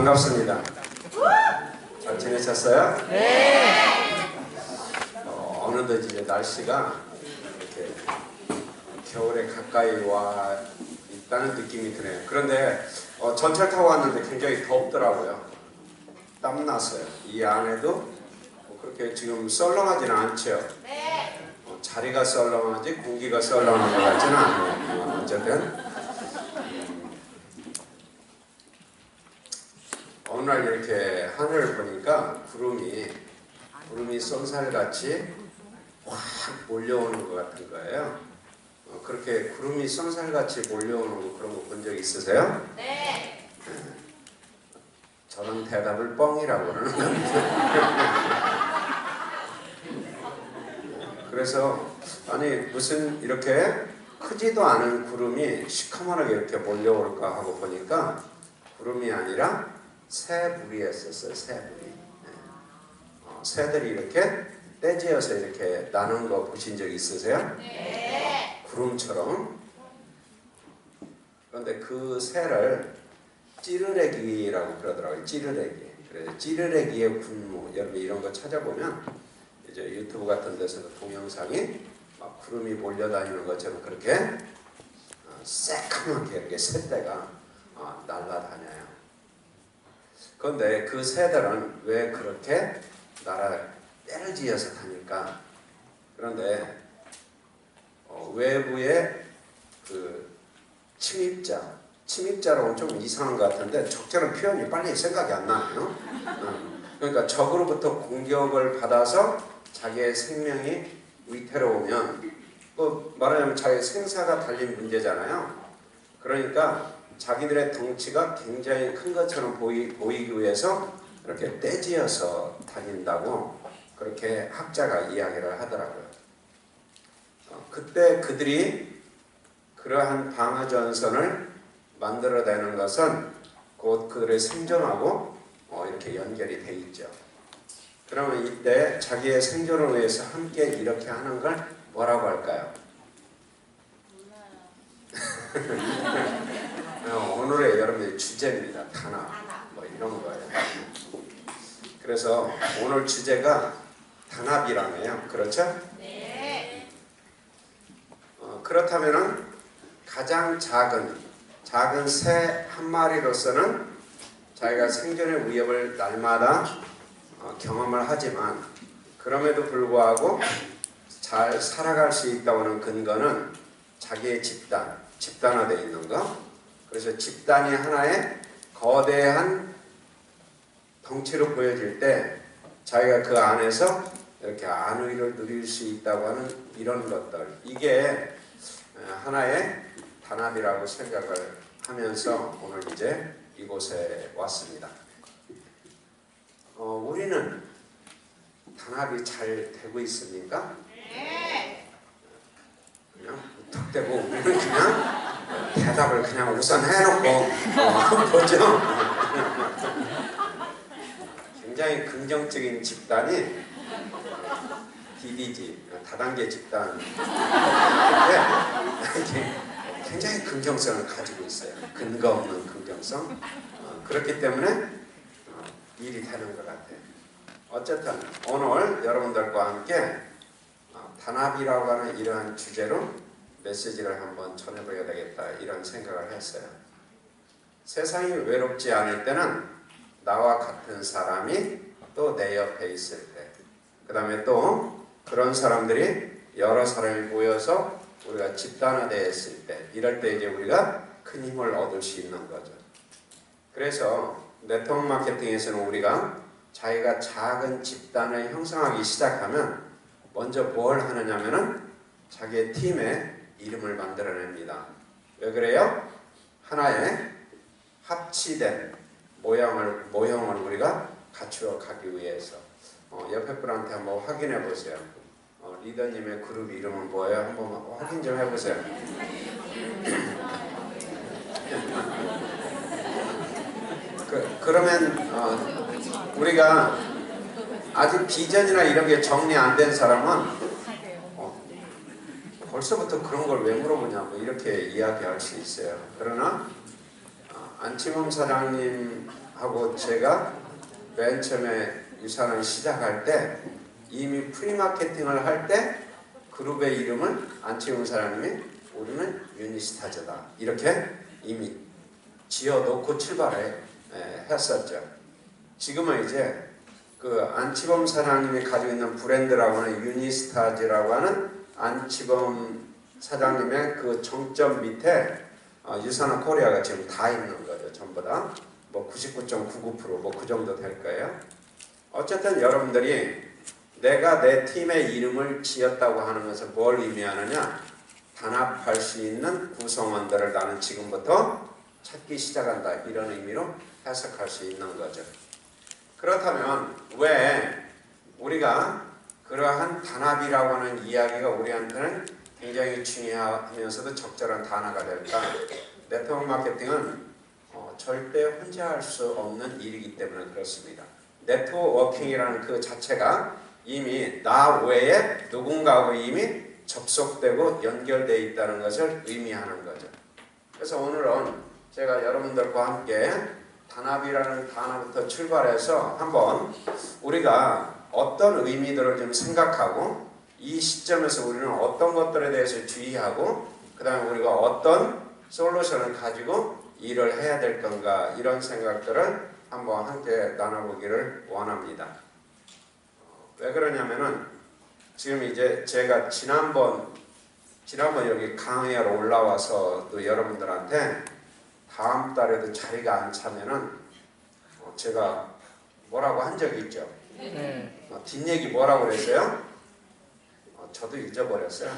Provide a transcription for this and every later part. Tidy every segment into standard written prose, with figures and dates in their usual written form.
반갑습니다. 잘 지내셨어요? 네. 어느덧 이제 날씨가 이렇게 겨울에 가까이 와 있다는 느낌이 드네요. 그런데 전철 타고 왔는데 굉장히 덥더라고요. 땀 났어요. 이 안에도 그렇게 지금 썰렁하지는 않죠. 네. 자리가 썰렁하지 공기가 썰렁한 것 같지는 않아요. 어쨌든 어느 날 이렇게 하늘을 보니까 구름이 쏜살같이 확 몰려오는 것 같은 거예요. 그렇게 구름이 쏜살같이 몰려오는 그런 거 본 적 있으세요? 네. 저런 대답을 뻥이라고 그러는 겁니다. 그래서 아니 무슨 이렇게 크지도 않은 구름이 시커먼하게 이렇게 몰려올까 하고 보니까 구름이 아니라 새불이었었어요. 새불이. 새들이 이렇게 떼지어서 이렇게 나는 거 보신 적 있으세요? 네. 구름처럼. 그런데 그 새를 찌르레기라고 그러더라고요. 찌르레기. 그래서 찌르레기의 군무. 여러분 이런 거 찾아보면 이제 유튜브 같은 데서도 동영상이 막 구름이 몰려다니는 것처럼 그렇게 새까맣게 이렇게 새떼가 날아다녀요. 그런데 그 새들은 왜 그렇게 때를 지어서 다닐까? 그런데 외부의 그 침입자로는 좀 이상한 것 같은데 적절한 표현이 빨리 생각이 안 나요. 그러니까 적으로부터 공격을 받아서 자기의 생명이 위태로우면 또 말하자면 자기의 생사가 달린 문제잖아요. 그러니까 자기들의 덩치가 굉장히 큰 것처럼 보이기 위해서 이렇게 떼지어서 다닌다고 그렇게 학자가 이야기를 하더라고요. 그때 그들이 그러한 방어전선을 만들어내는 것은 곧 그들의 생존하고 이렇게 연결이 돼 있죠. 그러면 이때 자기의 생존을 위해서 함께 이렇게 하는 걸 뭐라고 할까요? 오늘의 여러분의 주제입니다. 단합. 뭐 이런 거예요. 그래서 오늘 주제가 단합이라네요. 그렇죠? 네. 그렇다면은 가장 작은 새 한 마리로서는 자기가 생존의 위협을 날마다 경험을 하지만 그럼에도 불구하고 잘 살아갈 수 있다고 하는 근거는 자기의 집단화되어 있는 거. 그래서 집단이 하나의 거대한 덩치로 보여질 때 자기가 그 안에서 이렇게 안위를 누릴 수 있다고 하는 이런 것들, 이게 하나의 단합이라고 생각을 하면서 오늘 이제 이곳에 왔습니다. 우리는 단합이 잘 되고 있습니까? 네. 그냥 무턱대고 우리는 그냥 대답을 그냥 우선 해놓고 보죠. 굉장히 긍정적인 집단이 DDG, 다단계 집단. 굉장히 긍정성을 가지고 있어요. 근거 없는 긍정성. 그렇기 때문에 일이 되는 것 같아요. 어쨌든 오늘 여러분들과 함께 단합이라고 하는 이러한 주제로 메시지를 한번 전해보게 되겠다 이런 생각을 했어요. 세상이 외롭지 않을 때는 나와 같은 사람이 또 내 옆에 있을 때, 그 다음에 또 그런 사람들이 여러 사람이 모여서 우리가 집단화되어 있을 때, 이럴 때 이제 우리가 큰 힘을 얻을 수 있는 거죠. 그래서 네트워크 마케팅에서는 우리가 자기가 작은 집단을 형성하기 시작하면 먼저 뭘 하느냐면은 자기의 팀의 이름을 만들어냅니다. 왜 그래요? 하나의 합치된 모형을 우리가 갖추어 가기 위해서. 옆에 분한테 한번 확인해 보세요. 리더님의 그룹 이름은 뭐예요? 한번 확인 좀 해보세요. 그러면 우리가 아직 비전이나 이런 게 정리 안 된 사람은 벌써부터 그런 걸 왜 물어보냐고 이렇게 이야기할 수 있어요. 그러나 안치범 사장님 하고 제가 맨 처음에 유산을 시작할 때 이미 프리마케팅을 할 때 그룹의 이름을 안치홍 사장님이 우리는 유니스타즈다 이렇게 이미 지어놓고 출발을 했었죠. 지금은 이제 그 안치범 사장님이 가지고 있는 브랜드라고 하는 유니스타즈라고 하는 안치범 사장님의 그 정점 밑에 유산화 코리아가 지금 다 있는 거죠. 전부 다. 뭐 99.99% 뭐 그 정도 될 거예요. 어쨌든 여러분들이 내가 내 팀의 이름을 지었다고 하는 것은 뭘 의미하느냐? 단합할 수 있는 구성원들을 나는 지금부터 찾기 시작한다. 이런 의미로 해석할 수 있는 거죠. 그렇다면 왜 우리가 그러한 단합이라고 하는 이야기가 우리한테는 굉장히 중요하면서도 적절한 단어가 될까? 네트워크 마케팅은 절대 혼자 할 수 없는 일이기 때문에 그렇습니다. 네트워킹이라는 그 자체가 이미 나 외에 누군가하고 이미 접속되고 연결되어 있다는 것을 의미하는 거죠. 그래서 오늘은 제가 여러분들과 함께 단합이라는 단어부터 출발해서 한번 우리가 어떤 의미들을 좀 생각하고 이 시점에서 우리는 어떤 것들에 대해서 주의하고 그 다음에 우리가 어떤 솔루션을 가지고 일을 해야 될 건가 이런 생각들을 한번 함께 나눠보기를 원합니다. 왜 그러냐면은 지금 이제 제가 지난번 여기 강의하러 올라와서 또 여러분들한테 다음 달에도 자리가 안 차면은 제가 뭐라고 한 적이 있죠. 뒷얘기 뭐라고 그랬어요? 저도 잊어버렸어요.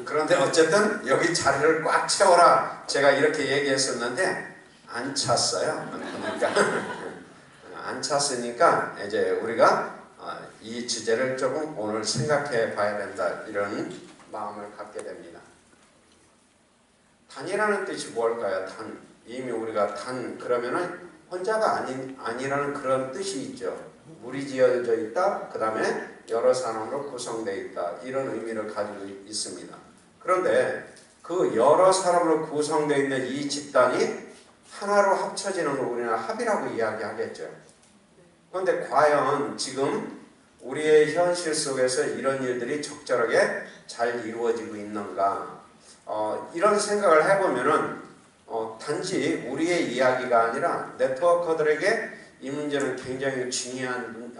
그런데 어쨌든 여기 자리를 꽉 채워라 제가 이렇게 얘기했었는데 안 찼어요. 그러니까 안 찼으니까 이제 우리가 이 주제를 조금 오늘 생각해 봐야 된다 이런 마음을 갖게 됩니다. 단이라는 뜻이 뭘까요? 단. 이미 우리가 단 그러면은 혼자가 아니라는 그런 뜻이 있죠. 물이 지어져 있다. 그 다음에 여러 사람으로 구성되어 있다. 이런 의미를 가지고 있습니다. 그런데 그 여러 사람으로 구성되어 있는 이 집단이 하나로 합쳐지는 걸 우리는 합이라고 이야기하겠죠. 그런데 과연 지금 우리의 현실 속에서 이런 일들이 적절하게 잘 이루어지고 있는가? 이런 생각을 해보면은 단지 우리의 이야기가 아니라 네트워커들에게 이 문제는 굉장히 중요한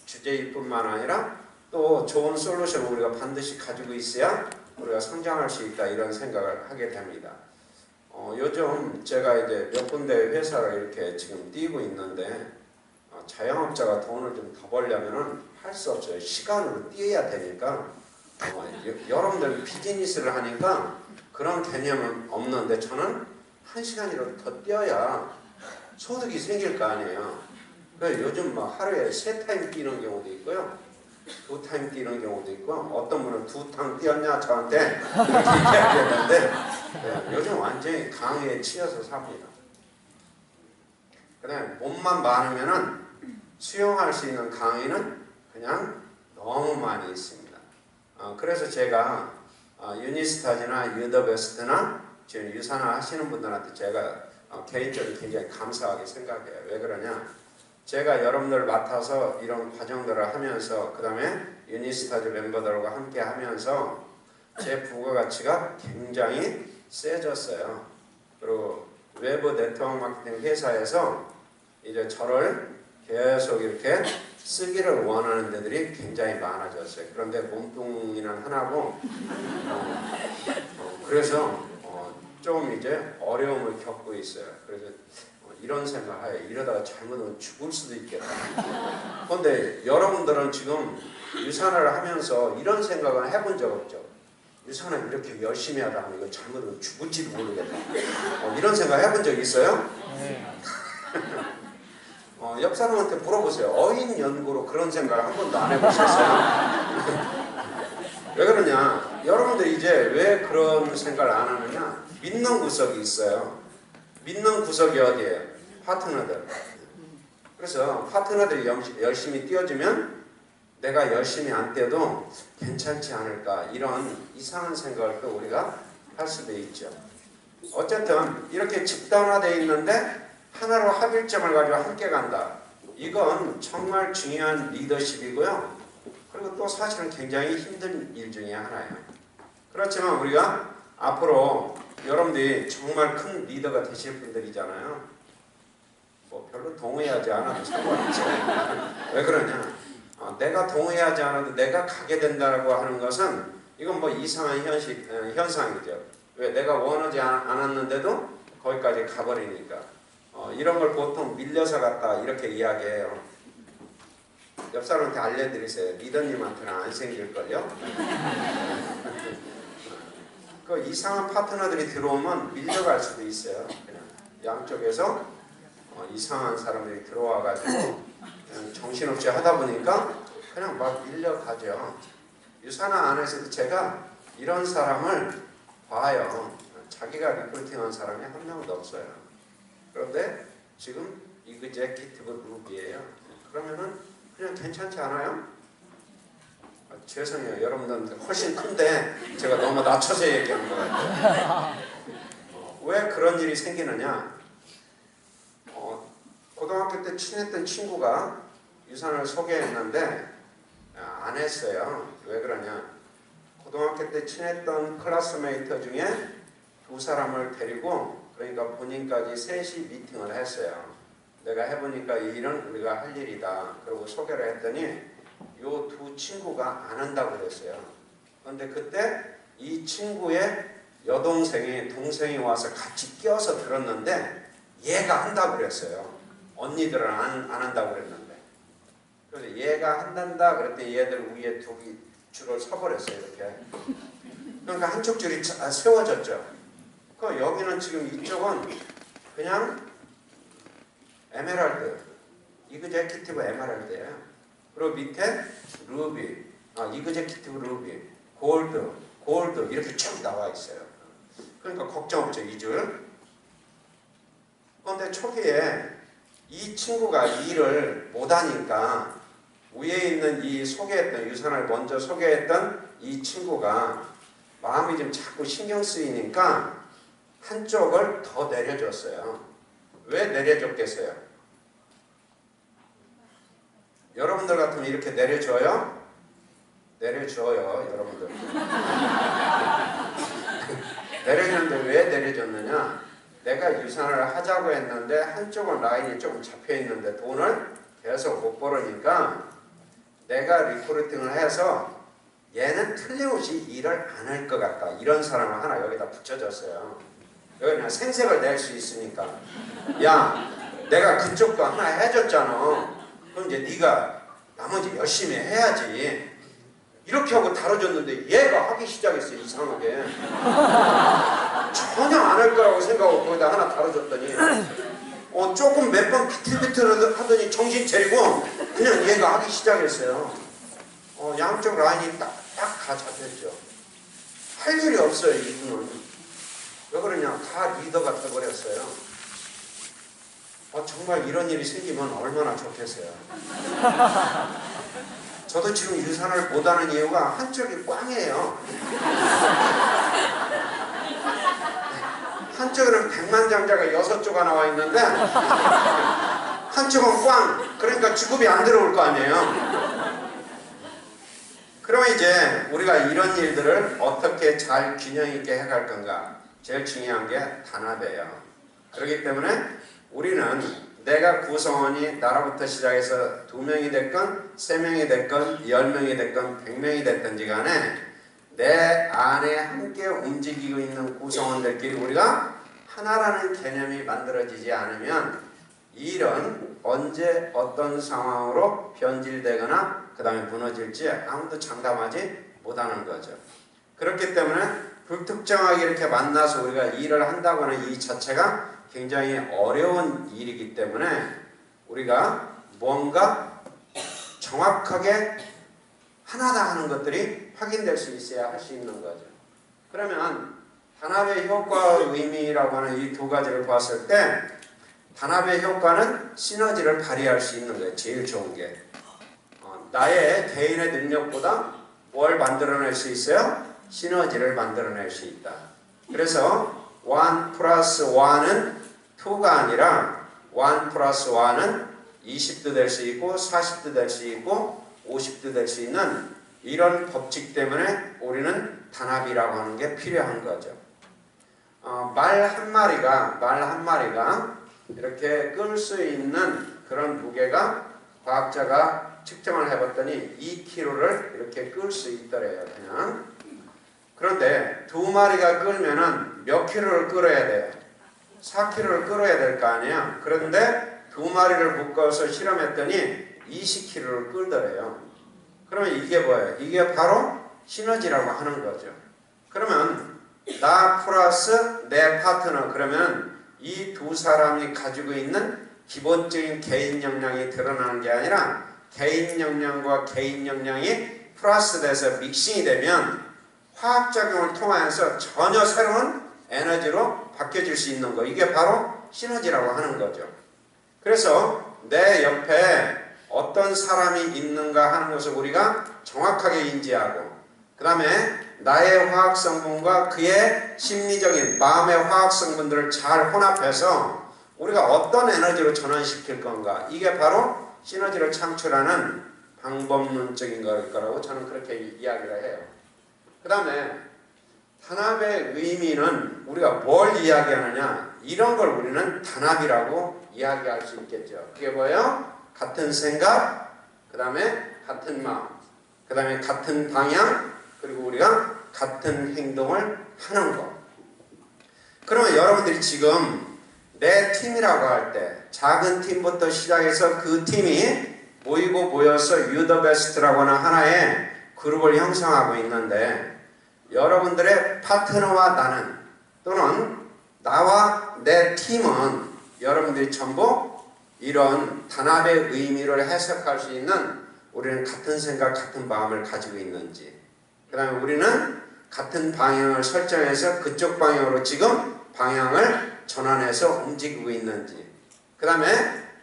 주제일 뿐만 아니라 또 좋은 솔루션을 우리가 반드시 가지고 있어야 우리가 성장할 수 있다 이런 생각을 하게 됩니다. 요즘 제가 이제 몇 군데 회사를 이렇게 지금 뛰고 있는데 자영업자가 돈을 좀 더 벌려면은 할 수 없어요. 시간으로 뛰어야 되니까 여러분들 비즈니스를 하니까 그런 개념은 없는데 저는 1시간이라도 더 뛰어야 소득이 생길 거 아니에요. 그래서 요즘 막 하루에 3타임 뛰는 경우도 있고요. 2타임 뛰는 경우도 있고 어떤 분은 2탕 뛰었냐 저한테 이렇게 얘기하는데 요즘 완전히 강의에 치여서 삽니다. 그다음에 몸만 많으면은 수용할 수 있는 강의는 그냥 너무 많이 있습니다. 그래서 제가 유니스타즈나 유더베스트나 지금 유산화 하시는 분들한테 제가 개인적으로 굉장히 감사하게 생각해요. 왜 그러냐? 제가 여러분들 맡아서 이런 과정들을 하면서 그 다음에 유니스타즈 멤버들과 함께 하면서 제 부가가치가 굉장히 세졌어요. 그리고 외부 네트워크 마케팅 회사에서 이제 저를 계속 이렇게 쓰기를 원하는 데들이 굉장히 많아졌어요. 그런데 몸뚱이는 하나고 그래서 좀 이제 어려움을 겪고 있어요. 그래서 이런 생각을 이러다가 잘못하면 죽을 수도 있겠다. 그런데 여러분들은 지금 유산을 하면서 이런 생각은 해본 적 없죠. 유산을 이렇게 열심히 하다 하면 이거 잘못하면 죽을지도 모르겠다. 이런 생각 해본 적 있어요? 옆 사람한테 물어보세요. 어인 연구로 그런 생각을 한 번도 안 해보셨어요? 왜 그러냐? 여러분들 이제 왜 그런 생각을 안 하느냐? 믿는 구석이 있어요. 믿는 구석이 어디예요? 파트너들. 그래서 파트너들이 열심히 뛰어주면 내가 열심히 안 뛰어도 괜찮지 않을까 이런 이상한 생각을 또 우리가 할 수도 있죠. 어쨌든 이렇게 집단화되어 있는데 하나로 합일점을 가지고 함께 간다. 이건 정말 중요한 리더십이고요. 그리고 또 사실은 굉장히 힘든 일 중에 하나예요. 그렇지만 우리가 앞으로 여러분들이 정말 큰 리더가 되실 분들이잖아요. 뭐 별로 동의하지 않아도 상관없죠. 왜 그러냐? 내가 동의하지 않아도 내가 가게 된다고 하는 것은 이건 뭐 이상한 현상이죠. 왜? 내가 원하지 않았는데도 거기까지 가버리니까. 이런 걸 보통 밀려서 갔다 이렇게 이야기해요. 옆 사람한테 알려드리세요. 리더님한테는 안 생길걸요? 그 이상한 파트너들이 들어오면 밀려갈 수도 있어요. 그냥 양쪽에서 이상한 사람들이 들어와가지고 그냥 정신없이 하다 보니까 그냥 막 밀려가죠. 유산화 안에서도 제가 이런 사람을 봐요. 자기가 리크루팅한 사람이 한 명도 없어요. 그런데 지금 이그제큐티브 그룹이에요. 그러면은 그냥 괜찮지 않아요? 죄송해요. 여러분들한테 훨씬 큰데 제가 너무 낮춰서 얘기하는 것 같아요. 왜 그런 일이 생기느냐? 고등학교 때 친했던 친구가 유산을 소개했는데 안 했어요. 왜 그러냐? 고등학교 때 친했던 클래스메이트 중에 두 사람을 데리고 그러니까 본인까지 셋이 미팅을 했어요. 내가 해보니까 이 일은 우리가 할 일이다. 그리고 소개를 했더니 요 두 친구가 안 한다고 그랬어요. 그런데 그때 이 친구의 여동생이 동생이 와서 같이 끼어서 들었는데 얘가 한다고 그랬어요. 언니들은 안 한다고 그랬는데. 그래서 얘가 한단다 그랬더니 얘들 위에 두 줄을 서버렸어요. 이렇게. 그러니까 한쪽 줄이 세워졌죠. 그 여기는 지금 이쪽은 그냥 에메랄드, 이그제큐티브 에메랄드예요. 그리고 밑에 루비, 이그제큐티브 루비, 골드 이렇게 쭉 나와 있어요. 그러니까 걱정 없죠, 이 줄. 그런데 초기에 이 친구가 일을 못하니까 위에 있는 이 소개했던 유산을 먼저 소개했던 이 친구가 마음이 좀 자꾸 신경 쓰이니까 한쪽을 더 내려줬어요. 왜 내려줬겠어요? 여러분들 같으면 이렇게 내려줘요? 내려줘요, 여러분들. 내려주는데 왜 내려줬느냐? 내가 유산을 하자고 했는데 한쪽은 라인이 조금 잡혀 있는데 돈을 계속 못 벌으니까 내가 리크루팅을 해서 얘는 틀림없이 일을 안 할 것 같다. 이런 사람을 하나 여기다 붙여줬어요. 여기 그냥 생색을 낼 수 있으니까. 야, 내가 그쪽도 하나 해줬잖아. 그럼 이제 네가 나머지 열심히 해야지. 이렇게 하고 다뤄줬는데 얘가 하기 시작했어요. 이상하게. 전혀 안 할 거라고 생각하고 거기다 하나 다뤄줬더니 조금 몇 번 비틀비틀 하더니 정신 차리고 그냥 얘가 하기 시작했어요. 양쪽 라인이 딱 다 잡혔죠. 할 일이 없어요. 이분은. 왜 그러냐? 다 리더가 돼버렸어요. 정말 이런 일이 생기면 얼마나 좋겠어요. 저도 지금 유산을 못하는 이유가 한쪽이 꽝이에요. 한쪽에는 백만장자가 6조가 나와 있는데 한쪽은 꽝. 그러니까 주급이 안 들어올 거 아니에요. 그러면 이제 우리가 이런 일들을 어떻게 잘 균형 있게 해갈 건가? 제일 중요한 게 단합이에요. 그렇기 때문에 우리는 내가 구성원이 나라부터 시작해서 2명이 됐건 3명이 됐건 10명이 됐건 100명이 됐든지 간에 내 안에 함께 움직이고 있는 구성원들끼리 우리가 하나라는 개념이 만들어지지 않으면 이 일은 언제 어떤 상황으로 변질되거나 그 다음에 무너질지 아무도 장담하지 못하는 거죠. 그렇기 때문에 불특정하게 이렇게 만나서 우리가 일을 한다고 하는 이 자체가 굉장히 어려운 일이기 때문에 우리가 뭔가 정확하게 하나다 하는 것들이 확인될 수 있어야 할 수 있는 거죠. 그러면 단합의 효과와 의미라고 하는 이 두 가지를 봤을 때 단합의 효과는 시너지를 발휘할 수 있는 거예요. 제일 좋은 게. 나의 개인의 능력보다 뭘 만들어낼 수 있어요? 시너지를 만들어낼 수 있다. 그래서 1 플러스 1은 2가 아니라 1 플러스 1은 20도 될 수 있고 40도 될 수 있고 50도 될 수 있는 이런 법칙 때문에 우리는 단합이라고 하는 게 필요한 거죠. 말 한 마리가 이렇게 끌 수 있는 그런 무게가 과학자가 측정을 해봤더니 2kg를 이렇게 끌 수 있더래요. 그냥. 그런데 두 마리가 끌면은 몇 킬로를 끌어야 돼요? 4kg를 끌어야 될 거 아니에요. 그런데 두 마리를 묶어서 실험했더니 20kg를 끌더래요. 그러면 이게 뭐예요? 이게 바로 시너지라고 하는 거죠. 그러면 나 플러스 내 파트너, 그러면 이 두 사람이 가지고 있는 기본적인 개인 역량이 드러나는 게 아니라 개인 역량과 개인 역량이 플러스 돼서 믹싱이 되면 화학작용을 통하여서 전혀 새로운 에너지로 바뀌어질 수 있는 거, 이게 바로 시너지라고 하는 거죠. 그래서 내 옆에 어떤 사람이 있는가 하는 것을 우리가 정확하게 인지하고, 그 다음에 나의 화학성분과 그의 심리적인 마음의 화학성분들을 잘 혼합해서 우리가 어떤 에너지로 전환시킬 건가, 이게 바로 시너지를 창출하는 방법론적인 걸 거라고 저는 그렇게 이야기를 해요. 그 다음에 단합의 의미는 우리가 뭘 이야기하느냐, 이런 걸 우리는 단합이라고 이야기할 수 있겠죠. 그게 뭐예요? 같은 생각, 그 다음에 같은 마음, 그 다음에 같은 방향, 그리고 우리가 같은 행동을 하는 것. 그러면 여러분들이 지금 내 팀이라고 할 때 작은 팀부터 시작해서 그 팀이 모여서 You the Best라고 하는 하나의 그룹을 형성하고 있는데, 여러분들의 파트너와 나는, 또는 나와 내 팀은 여러분들이 전부 이런 단합의 의미를 해석할 수 있는, 우리는 같은 생각, 같은 마음을 가지고 있는지, 그 다음에 우리는 같은 방향을 설정해서 그쪽 방향으로 지금 방향을 전환해서 움직이고 있는지, 그 다음에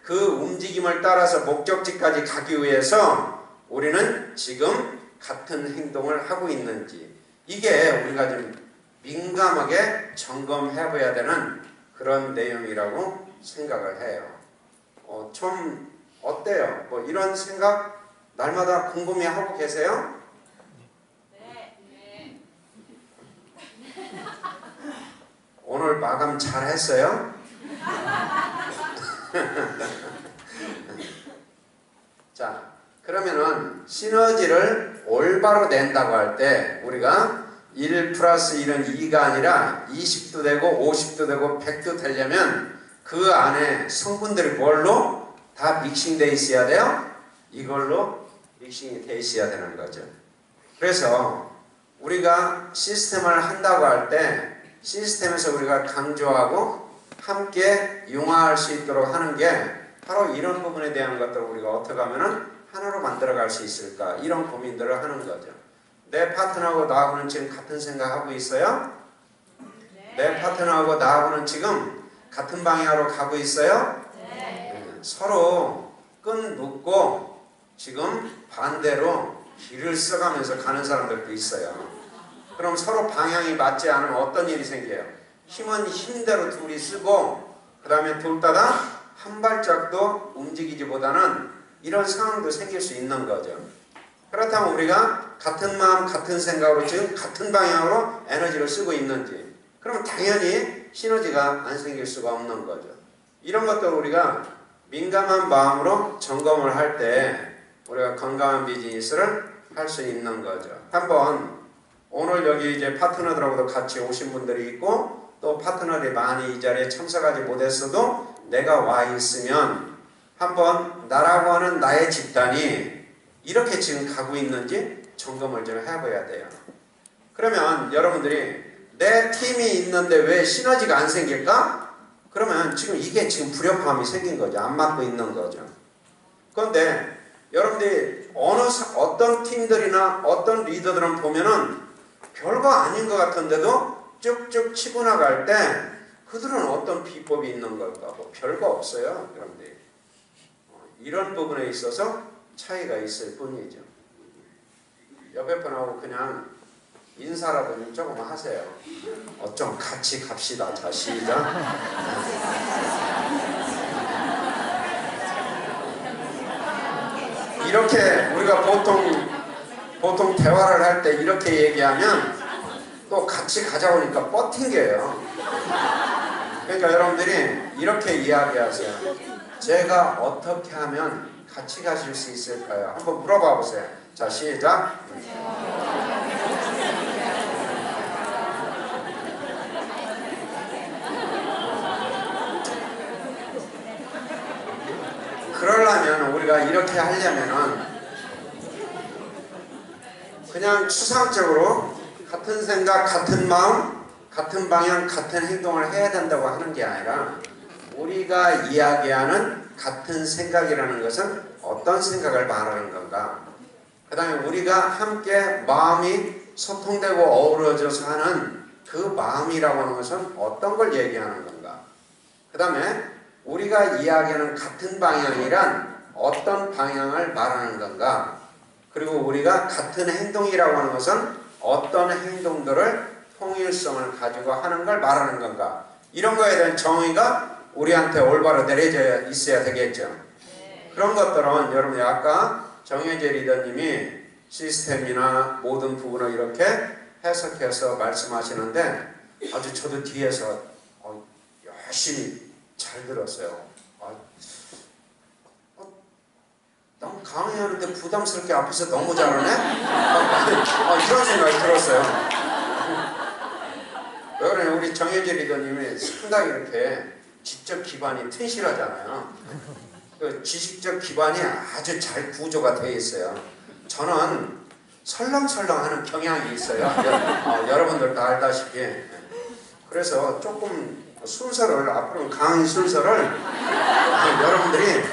그 움직임을 따라서 목적지까지 가기 위해서 우리는 지금 같은 행동을 하고 있는지, 이게 우리가 좀 민감하게 점검해 봐야 되는 그런 내용이라고 생각을 해요. 좀 어때요? 뭐 이런 생각 날마다 궁금해 하고 계세요? 네. 오늘 마감 잘 했어요? 자, 그러면은 시너지를 올바로 낸다고 할 때 우리가 1 플러스 1은 2가 아니라 20도 되고 50도 되고 100도 되려면 그 안에 성분들이 뭘로 다 믹싱되어 있어야 돼요? 이걸로 믹싱이 되어 있어야 되는 거죠. 그래서 우리가 시스템을 한다고 할 때 시스템에서 우리가 강조하고 함께 융화할 수 있도록 하는 게 바로 이런 부분에 대한 것들을 우리가 어떻게 하면 하나로 만들어갈 수 있을까, 이런 고민들을 하는 거죠. 내 파트너하고 나하고는 지금 같은 생각하고 있어요? 네. 내 파트너하고 나하고는 지금 같은 방향으로 가고 있어요? 네. 서로 끈 묶고 지금 반대로 길을 써가면서 가는 사람들도 있어요. 그럼 서로 방향이 맞지 않으면 어떤 일이 생겨요? 힘은 힘대로 둘이 쓰고 그 다음에 둘 다 한 발짝도 움직이지보다는 이런 상황도 생길 수 있는 거죠. 그렇다면 우리가 같은 마음 같은 생각으로 지금 같은 방향으로 에너지를 쓰고 있는지, 그러면 당연히 시너지가 안 생길 수가 없는 거죠. 이런 것들을 우리가 민감한 마음으로 점검을 할 때 우리가 건강한 비즈니스를 할 수 있는 거죠. 한번 오늘 여기 이제 파트너들하고도 같이 오신 분들이 있고 또 파트너들이 많이 이 자리에 참석하지 못했어도 내가 와 있으면 한번 나라고 하는 나의 집단이 이렇게 지금 가고 있는지 점검을 좀 해봐야 돼요. 그러면 여러분들이 내 팀이 있는데 왜 시너지가 안 생길까? 그러면 지금 이게 지금 불협화음이 생긴 거죠. 안 맞고 있는 거죠. 그런데 여러분들이 어떤 팀들이나 어떤 리더들은 보면은 별거 아닌 것 같은데도 쭉쭉 치고 나갈 때 그들은 어떤 비법이 있는 걸까? 뭐 별거 없어요. 여러분들이. 이런 부분에 있어서 차이가 있을 뿐이죠. 옆에 분하고 그냥 인사라도 좀 조금 하세요. 좀 같이 갑시다. 자, 시작. 이렇게 우리가 보통 대화를 할 때 이렇게 얘기하면 또 같이 가자오니까 뻗팅겨요. 그러니까 여러분들이 이렇게 이야기하세요. 제가 어떻게 하면 같이 가실 수 있을까요? 한번 물어봐 보세요. 자, 시작. 그러려면 우리가 이렇게 하려면은 그냥 추상적으로 같은 생각, 같은 마음, 같은 방향, 같은 행동을 해야 된다고 하는 게 아니라 우리가 이야기하는 같은 생각이라는 것은 어떤 생각을 말하는 건가? 그 다음에 우리가 함께 마음이 소통되고 어우러져서 하는 그 마음이라고 하는 것은 어떤 걸 얘기하는 건가? 그 다음에 우리가 이야기하는 같은 방향이란 어떤 방향을 말하는 건가? 그리고 우리가 같은 행동이라고 하는 것은 어떤 행동들을 통일성을 가지고 하는 걸 말하는 건가? 이런 거에 대한 정의가 우리한테 올바로 내려져 있어야 되겠죠. 그런 것들은 여러분이 아까 정혜재 리더님이 시스템이나 모든 부분을 이렇게 해석해서 말씀하시는데 아주 저도 뒤에서 열심히 잘 들었어요. 너무 강의하는데 부담스럽게 앞에서 너무 잘하네? 이런 생각이 들었어요. 왜 그러냐, 우리 정혜재 리더님이 상당히 이렇게 지적 기반이 튼실하잖아요. 그 지식적 기반이 아주 잘 구조가 되어 있어요. 저는 설렁설렁하는 경향이 있어요. 여러분들 다 알다시피. 그래서 조금 순서를, 앞으로 강의 순서를 여러분들이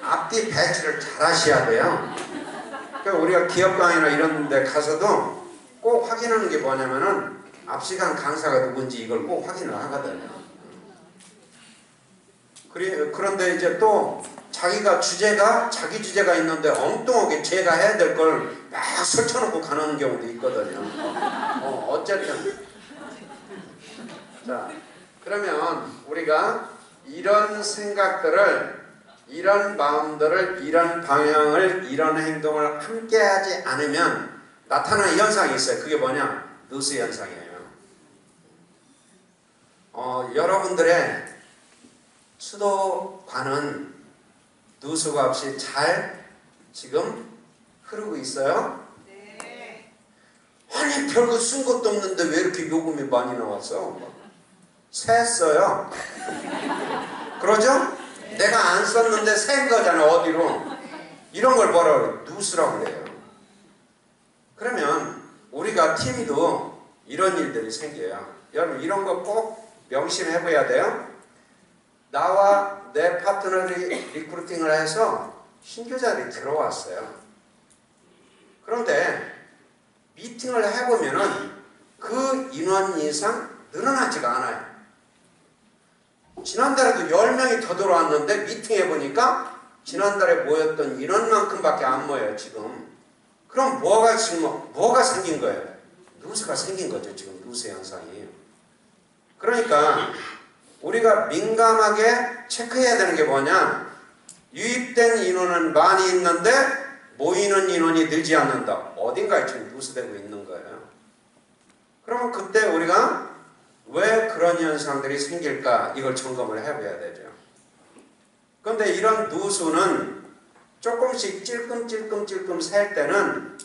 앞뒤 배치를 잘 하셔야 돼요. 그러니까 우리가 기업 강의나 이런 데 가서도 꼭 확인하는 게 뭐냐면은 앞 시간 강사가 누군지 이걸 꼭 확인을 하거든요. 그런데 이제 또 자기 주제가 있는데 엉뚱하게 제가 해야 될 걸 막 설쳐놓고 가는 경우도 있거든요. 어쨌든. 자, 그러면 우리가 이런 생각들을, 이런 마음들을, 이런 방향을, 이런 행동을 함께 하지 않으면 나타나는 현상이 있어요. 그게 뭐냐? 누수 현상이에요. 여러분들의 수도관은 누수가 없이 잘 지금 흐르고 있어요? 네. 아니 별거 쓴 것도 없는데 왜 이렇게 요금이 많이 나왔어? 샜어요. 그러죠? 네. 내가 안 썼는데 샌 거잖아. 어디로? 이런 걸 뭐라 그래요? 누수라고 그래요. 그러면 우리가 팀도 이런 일들이 생겨요. 여러분 이런 거 꼭 명심해 봐야 돼요. 나와 내 파트너들이 리크루팅을 해서 신규자들이 들어왔어요. 그런데 미팅을 해보면은 그 인원 이상 늘어나지가 않아요. 지난달에도 10명이 더 들어왔는데 미팅해보니까 지난달에 모였던 인원만큼밖에 안 모여요 지금. 그럼 뭐가 생긴 거예요? 누수가 생긴 거죠 지금. 누수 현상이. 그러니까 우리가 민감하게 체크해야 되는 게 뭐냐? 유입된 인원은 많이 있는데 모이는 인원이 늘지 않는다. 어딘가에 지금 누수되고 있는 거예요. 그러면 그때 우리가 왜 그런 현상들이 생길까? 이걸 점검을 해봐야 되죠. 그런데 이런 누수는 조금씩 찔끔찔끔 셀 때는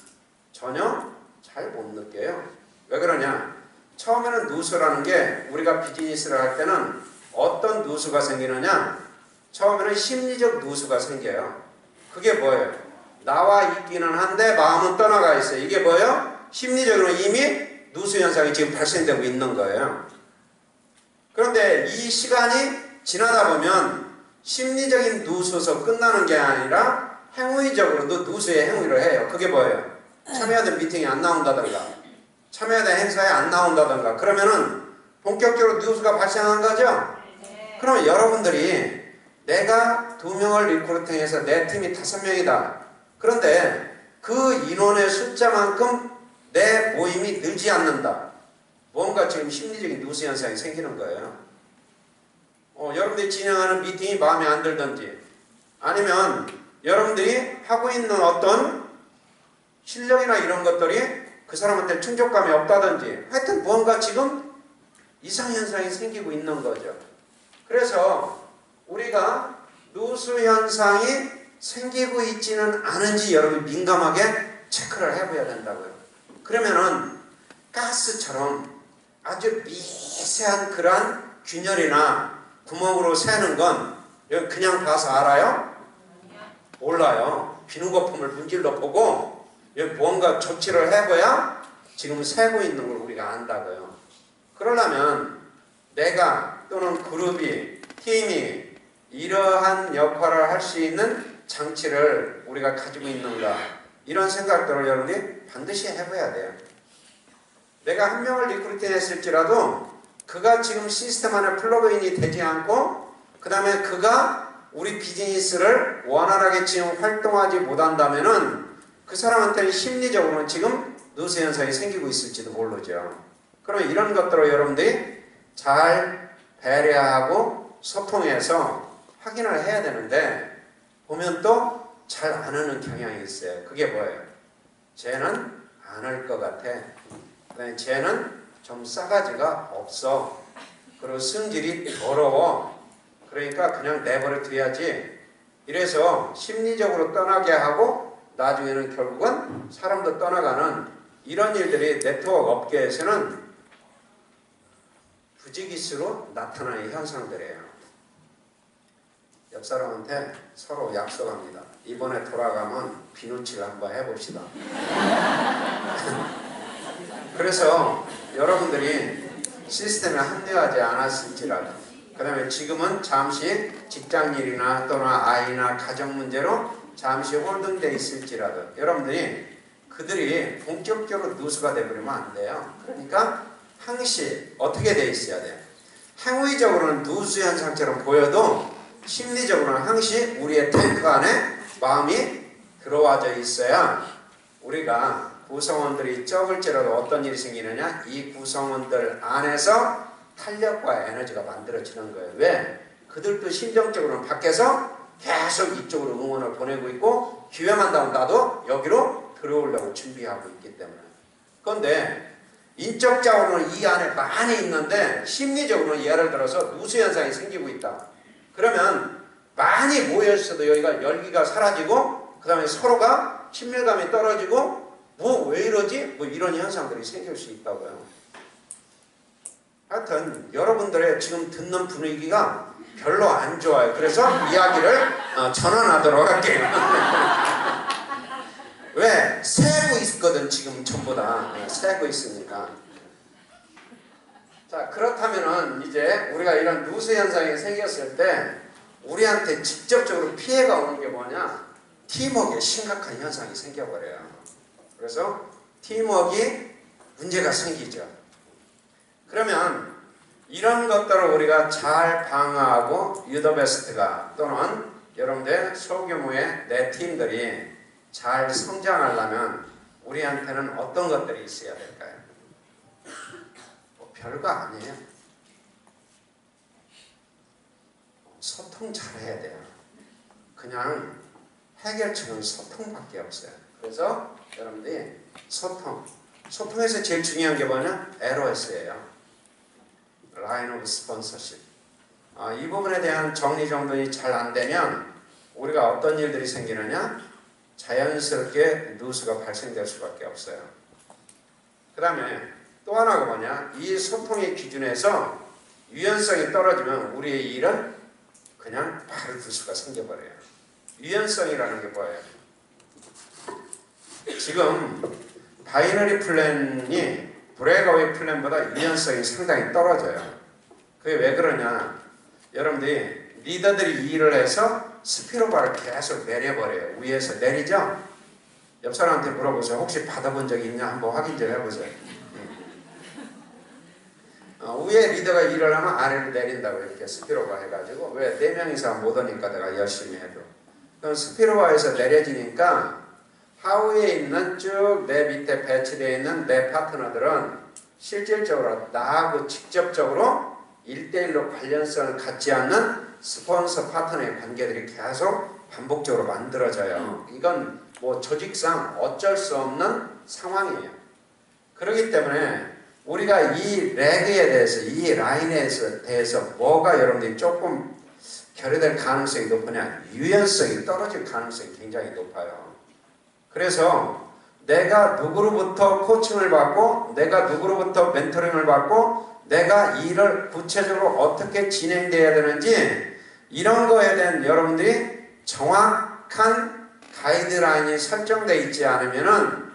전혀 잘 못 느껴요. 왜 그러냐? 처음에는 누수라는 게 우리가 비즈니스를 할 때는 어떤 누수가 생기느냐? 처음에는 심리적 누수가 생겨요. 그게 뭐예요? 나와 있기는 한데 마음은 떠나가 있어요. 이게 뭐예요? 심리적으로 이미 누수 현상이 지금 발생되고 있는 거예요. 그런데 이 시간이 지나다 보면 심리적인 누수에서 끝나는 게 아니라 행위적으로도 누수의 행위를 해요. 그게 뭐예요? 참여하던 미팅에 안 나온다든가 참여하던 행사에 안 나온다든가 그러면은 본격적으로 누수가 발생한 거죠? 그러면 여러분들이 내가 2명을 리크루팅해서 내 팀이 5명이다. 그런데 그 인원의 숫자만큼 내 모임이 늘지 않는다. 뭔가 지금 심리적인 누수 현상이 생기는 거예요. 여러분들이 진행하는 미팅이 마음에 안 들든지, 아니면 여러분들이 하고 있는 어떤 실력이나 이런 것들이 그 사람한테 충족감이 없다든지, 하여튼 뭔가 지금 이상현상이 생기고 있는 거죠. 그래서 우리가 누수 현상이 생기고 있지는 않은지 여러분이 민감하게 체크를 해봐야 된다고요. 그러면은 가스처럼 아주 미세한 그러한 균열이나 구멍으로 새는 건 그냥 봐서 알아요? 몰라요. 비누 거품을 문질러 보고 뭔가 조치를 해봐야 지금 새고 있는 걸 우리가 안다고요. 그러려면 내가 또는 그룹이, 팀이 이러한 역할을 할 수 있는 장치를 우리가 가지고 있는가, 이런 생각들을 여러분이 반드시 해봐야 돼요. 내가 한 명을 리크루팅했을지라도 그가 지금 시스템 안에 플러그인이 되지 않고, 그 다음에 그가 우리 비즈니스를 원활하게 지금 활동하지 못한다면은 그 사람한테는 심리적으로는 지금 누수 현상이 생기고 있을지도 모르죠. 그러면 이런 것들을 여러분들이 잘 배려하고 소통해서 확인을 해야 되는데, 보면 또 잘 안 하는 경향이 있어요. 그게 뭐예요? 쟤는 안 할 것 같아. 그다음에 쟤는 좀 싸가지가 없어. 그리고 성질이 더러워. 그러니까 그냥 내버려 둬야지. 이래서 심리적으로 떠나게 하고 나중에는 결국은 사람도 떠나가는 이런 일들이 네트워크 업계에서는 부지기수로 나타나는 현상들이에요. 옆 사람한테 서로 약속합니다. 이번에 돌아가면 비누칠 한번 해봅시다. 그래서 여러분들이 시스템에 합류하지 않았을지라도, 그 다음에 지금은 잠시 직장일이나 또는 아이나 가정 문제로 잠시 홀딩되어 있을지라도 여러분들이 그들이 본격적으로 누수가 되버리면 안 돼요. 그러니까 항시 어떻게 돼 있어야 돼요? 행위적으로는 누수 현상처럼 보여도 심리적으로는 항시 우리의 탱크 안에 마음이 들어와져 있어야 우리가 구성원들이 적을지라도 어떤 일이 생기느냐, 이 구성원들 안에서 탄력과 에너지가 만들어지는 거예요. 왜? 그들도 심정적으로는 밖에서 계속 이쪽으로 응원을 보내고 있고, 기회만 나면 나도 여기로 들어오려고 준비하고 있기 때문에. 그런데 인적자원은 이 안에 많이 있는데 심리적으로는 예를 들어서 누수 현상이 생기고 있다. 그러면 많이 모여있어도 여기가 열기가 사라지고, 그 다음에 서로가 친밀감이 떨어지고, 뭐 왜 이러지? 뭐 이런 현상들이 생길 수 있다고요. 하여튼 여러분들의 지금 듣는 분위기가 별로 안 좋아요. 그래서 이야기를 전환하도록 할게요. 왜? 새고 있거든. 지금 전부 다 새고 있으니까. 자, 그렇다면은 이제 우리가 이런 누수 현상이 생겼을 때 우리한테 직접적으로 피해가 오는 게 뭐냐? 팀워크에 심각한 현상이 생겨버려요. 그래서 팀워크에 문제가 생기죠. 그러면 이런 것들을 우리가 잘 방어하고 유더베스트가 또는 여러분들 소규모의 내 팀들이 잘 성장하려면 우리한테는 어떤 것들이 있어야 될까요? 별거 아니에요. 소통 잘해야 돼요. 그냥 해결책은 소통밖에 없어요. 그래서 여러분들이 소통에서 제일 중요한 게 뭐냐? LOS예요. Line of Sponsorship. 이 부분에 대한 정리정돈이 잘 안 되면 우리가 어떤 일들이 생기느냐? 자연스럽게 누수가 발생될 수밖에 없어요. 그 다음에 또 하나가 뭐냐? 이 소통의 기준에서 유연성이 떨어지면 우리의 일은 그냥 바로 누수가 생겨버려요. 유연성이라는 게 뭐예요? 지금 바이너리 플랜이 브레이크아웨이 플랜보다 유연성이 상당히 떨어져요. 그게 왜 그러냐? 여러분들이 리더들이 일을 해서 스피로바를 계속 내려버려요. 위에서 내리죠? 옆 사람한테 물어보세요. 혹시 받아본 적이 있냐? 한번 확인 좀 해보세요. 위에 리더가 일을 하면 아래로 내린다고 이렇게 스피로바 해가지고, 왜? 4명 이상 못 오니까 내가 열심히 해도. 그럼 스피로바에서 내려지니까 하위에 있는 쭉 내 밑에 배치되어 있는 내 파트너들은 실질적으로 나하고 직접적으로 1대1로 관련성을 갖지 않는 스폰서 파트너의 관계들이 계속 반복적으로 만들어져요. 이건 뭐 조직상 어쩔 수 없는 상황이에요. 그렇기 때문에 우리가 이 레그에 대해서, 이 라인에 대해서 뭐가 여러분들이 조금 결여될 가능성이 높으냐? 유연성이 떨어질 가능성이 굉장히 높아요. 그래서 내가 누구로부터 코칭을 받고, 내가 누구로부터 멘토링을 받고, 내가 이 일을 구체적으로 어떻게 진행돼야 되는지, 이런 거에 대한 여러분들이 정확한 가이드라인이 설정되어 있지 않으면은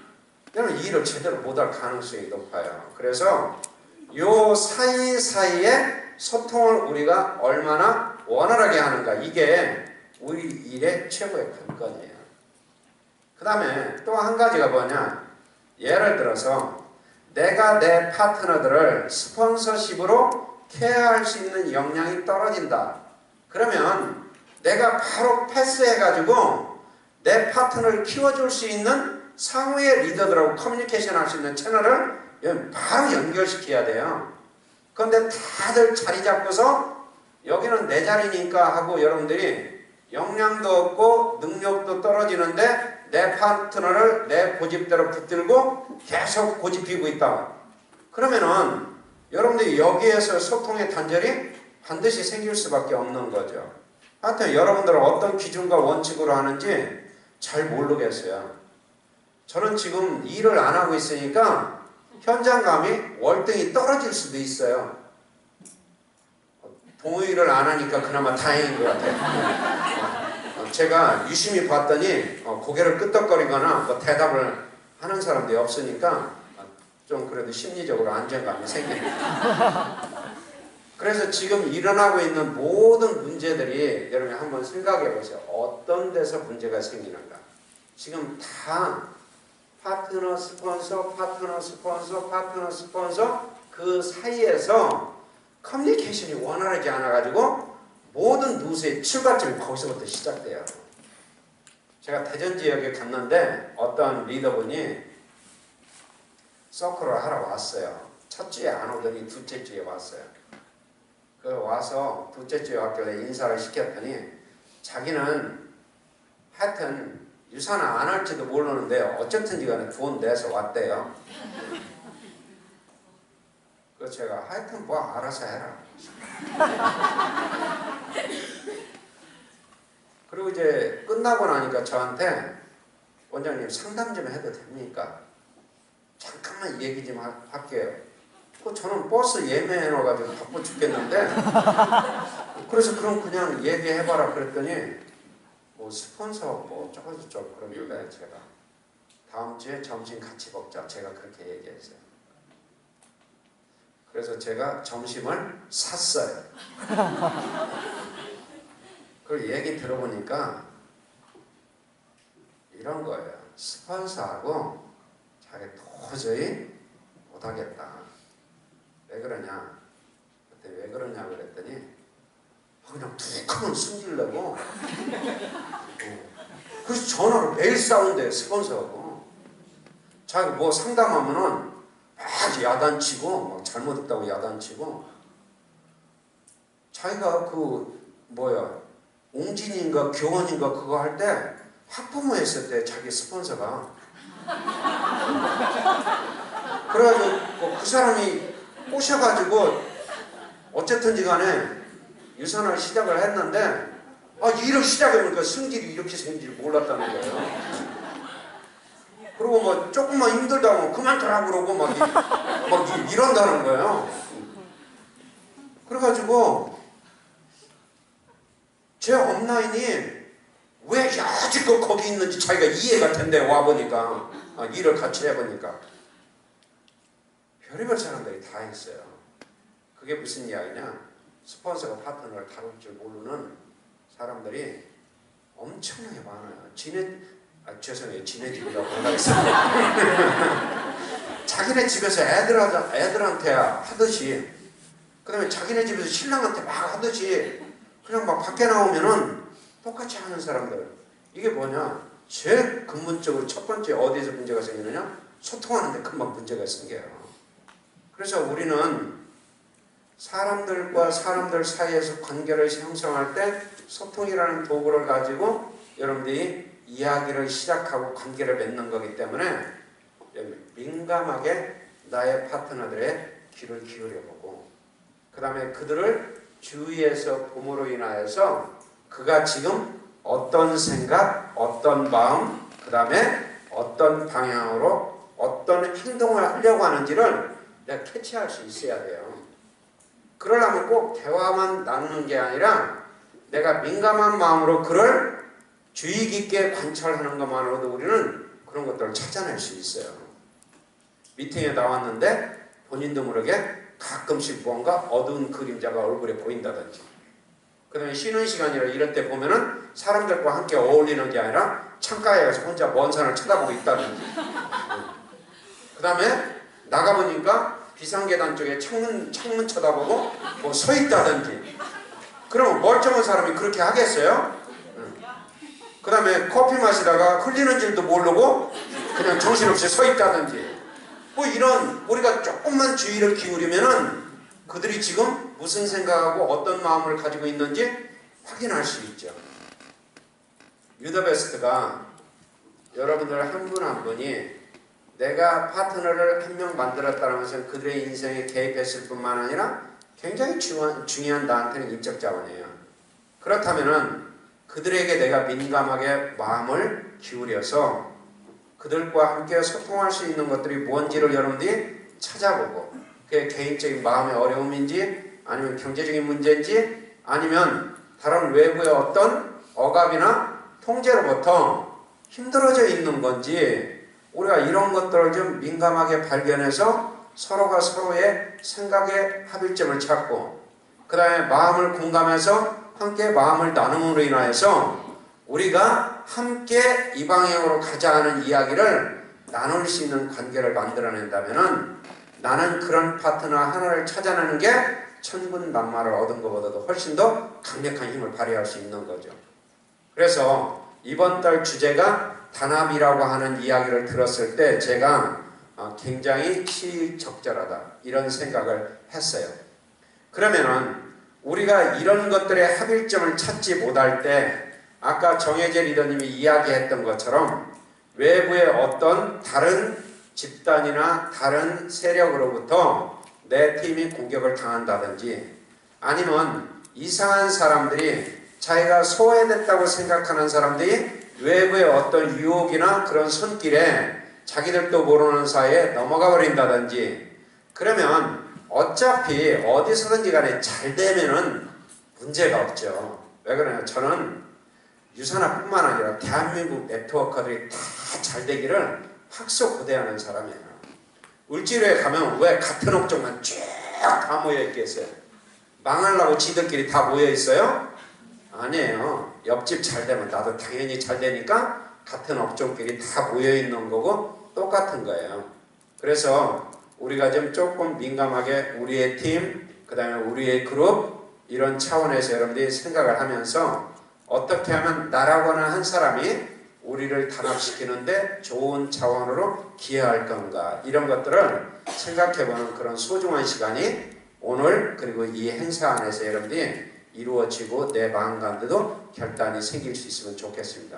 여러분 이 일을 제대로 못할 가능성이 높아요. 그래서 요 사이사이에 소통을 우리가 얼마나 원활하게 하는가, 이게 우리 일의 최고의 관건이에요. 그 다음에 또 한 가지가 뭐냐, 예를 들어서 내가 내 파트너들을 스폰서십으로 케어할 수 있는 역량이 떨어진다. 그러면 내가 바로 패스해가지고 내 파트너를 키워줄 수 있는 상위의 리더들하고 커뮤니케이션 할 수 있는 채널을 바로 연결시켜야 돼요. 그런데 다들 자리 잡고서 여기는 내 자리니까 하고 여러분들이 역량도 없고 능력도 떨어지는데 내 파트너를 내 고집대로 붙들고 계속 고집피고 있다. 그러면은 여러분들이 여기에서 소통의 단절이 반드시 생길 수밖에 없는 거죠. 하여튼 여러분들은 어떤 기준과 원칙으로 하는지 잘 모르겠어요. 저는 지금 일을 안 하고 있으니까 현장감이 월등히 떨어질 수도 있어요. 동호회를 안 하니까 그나마 다행인 것 같아요. 제가 유심히 봤더니 고개를 끄덕거리거나 뭐 대답을 하는 사람들이 없으니까 좀 그래도 심리적으로 안정감이 생깁니다. 그래서 지금 일어나고 있는 모든 문제들이 여러분이 한번 생각해 보세요. 어떤 데서 문제가 생기는가. 지금 다 파트너 스폰서, 파트너 스폰서, 파트너 스폰서 그 사이에서 커뮤니케이션이 원활하지 않아가지고 모든 누수의 출발점이 거기서부터 시작돼요. 제가 대전 지역에 갔는데 어떤 리더분이 서클을 하러 왔어요. 첫 주에 안 오더니 둘째 주에 왔어요. 그 와서 둘째 주에 왔길래 인사를 시켰더니 자기는 하여튼 유산을 안 할지도 모르는데 어쨌든지 간에 돈 내서 왔대요. 그래서 제가 하여튼 뭐 알아서 해라. 그리고 이제 끝나고 나니까 저한테 원장님 상담 좀 해도 됩니까? 잠깐만 얘기 좀 할게요. 저는 버스 예매해 놓아가지고 바빠 죽겠는데 그래서 그럼 그냥 얘기해봐라 그랬더니 뭐 스폰서 뭐 저쩌고 그러길래 제가 다음 주에 점심 같이 먹자 제가 그렇게 얘기했어요. 그래서 제가 점심을 샀어요. 그걸 얘기 들어보니까 이런 거예요. 스폰서하고 자기 도저히 못하겠다. 왜 그러냐? 그때 왜 그러냐 그랬더니 그냥 툭 하면 숨기려고 그래서 전화로 매일 싸운대요. 스폰서하고. 자기 뭐 상담하면은 막 야단치고 막 잘못했다고 야단치고 자기가 그 뭐야 옹진인가 교원인가 그거 할 때 학부모 했을 때 자기 스폰서가 그래가지고 그 사람이 꼬셔가지고 어쨌든지 간에 유산을 시작을 했는데 일을 시작해보니까 승질이 이렇게 생길 줄 몰랐다는 거예요. 그리고 뭐 조금만 힘들다고 그만둬라 그러고 막 이런다는 거예요. 그래가지고 제 업라인이 왜 아직도 거기 있는지 자기가 이해가 된대. 와보니까 일을 같이 해보니까 별의별 사람들이 다 있어요. 그게 무슨 이야기냐? 스폰서가 파트너를 다룰 줄 모르는 사람들이 엄청나게 많아요. 죄송해요. 지네 집이라고 생각했어요. 자기네 집에서 애들한테 하듯이 그 다음에 자기네 집에서 신랑한테 막 하듯이 그냥 막 밖에 나오면은 똑같이 하는 사람들. 이게 뭐냐? 제일 근본적으로 첫 번째 어디서 문제가 생기느냐? 소통하는데 금방 문제가 생겨요. 그래서 우리는 사람들과 사람들 사이에서 관계를 형성할 때 소통이라는 도구를 가지고 여러분들이 이야기를 시작하고 관계를 맺는 거기 때문에 민감하게 나의 파트너들의 귀를 기울여보고 그 다음에 그들을 주위에서 봄으로 인하여서 그가 지금 어떤 생각, 어떤 마음, 그 다음에 어떤 방향으로 어떤 행동을 하려고 하는지를 내가 캐치할 수 있어야 돼요. 그러려면 꼭 대화만 나누는 게 아니라 내가 민감한 마음으로 그를 주의 깊게 관찰하는 것만으로도 우리는 그런 것들을 찾아낼 수 있어요. 미팅에 나왔는데 본인도 모르게 가끔씩 뭔가 어두운 그림자가 얼굴에 보인다든지 그 다음에 쉬는 시간이라 이럴 때 보면은 사람들과 함께 어울리는 게 아니라 창가에 가서 혼자 먼 산을 쳐다보고 있다든지 그 다음에 나가보니까 비상계단 쪽에 창문 쳐다보고 뭐 서 있다든지 그러면 멀쩡한 사람이 그렇게 하겠어요? 그 다음에 커피 마시다가 흘리는 줄도 모르고 그냥 정신없이 서 있다든지 뭐 이런 우리가 조금만 주의를 기울이면은 그들이 지금 무슨 생각하고 어떤 마음을 가지고 있는지 확인할 수 있죠. 유더 베스트가 여러분들 한 분 한 분이 내가 파트너를 한 명 만들었다는 것은 그들의 인생에 개입했을 뿐만 아니라 굉장히 중요한 나한테는 인적 자원이에요. 그렇다면은 그들에게 내가 민감하게 마음을 기울여서 그들과 함께 소통할 수 있는 것들이 뭔지를 여러분들이 찾아보고 그게 개인적인 마음의 어려움인지 아니면 경제적인 문제인지 아니면 다른 외부의 어떤 억압이나 통제로부터 힘들어져 있는 건지 우리가 이런 것들을 좀 민감하게 발견해서 서로가 서로의 생각의 합일점을 찾고 그 다음에 마음을 공감해서 함께 마음을 나눔으로 인하여서 우리가 함께 이 방향으로 가자 하는 이야기를 나눌 수 있는 관계를 만들어낸다면은 나는 그런 파트너 하나를 찾아내는 게 천군만마를 얻은 것보다도 훨씬 더 강력한 힘을 발휘할 수 있는 거죠. 그래서 이번 달 주제가 단합이라고 하는 이야기를 들었을 때 제가 굉장히 시의적절하다 이런 생각을 했어요. 그러면은 우리가 이런 것들의 합일점을 찾지 못할 때 아까 정혜재 리더님이 이야기했던 것처럼 외부의 어떤 다른 집단이나 다른 세력으로부터 내 팀이 공격을 당한다든지 아니면 이상한 사람들이 자기가 소외됐다고 생각하는 사람들이 외부의 어떤 유혹이나 그런 손길에 자기들도 모르는 사이에 넘어가 버린다든지 그러면 어차피 어디서든지 간에 잘 되면은 문제가 없죠. 왜 그러냐? 저는 유산화뿐만 아니라 대한민국 네트워커들이 다 잘 되기를 학수고대하는 사람이에요. 울지로에 가면 왜 같은 업종만 쭉 다 모여 있겠어요? 망하려고 지들끼리 다 모여 있어요? 아니에요. 옆집 잘 되면 나도 당연히 잘 되니까 같은 업종끼리 다 모여 있는 거고 똑같은 거예요. 그래서 우리가 좀 조금 민감하게 우리의 팀, 그 다음에 우리의 그룹 이런 차원에서 여러분들이 생각을 하면서 어떻게 하면 나라고 하는 한 사람이 우리를 단합시키는데 좋은 차원으로 기여할 건가 이런 것들을 생각해보는 그런 소중한 시간이 오늘 그리고 이 행사 안에서 여러분들이 이루어지고 내 마음 가운데도 결단이 생길 수 있으면 좋겠습니다.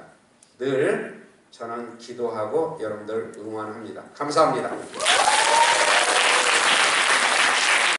늘 저는 기도하고 여러분들 응원합니다. 감사합니다.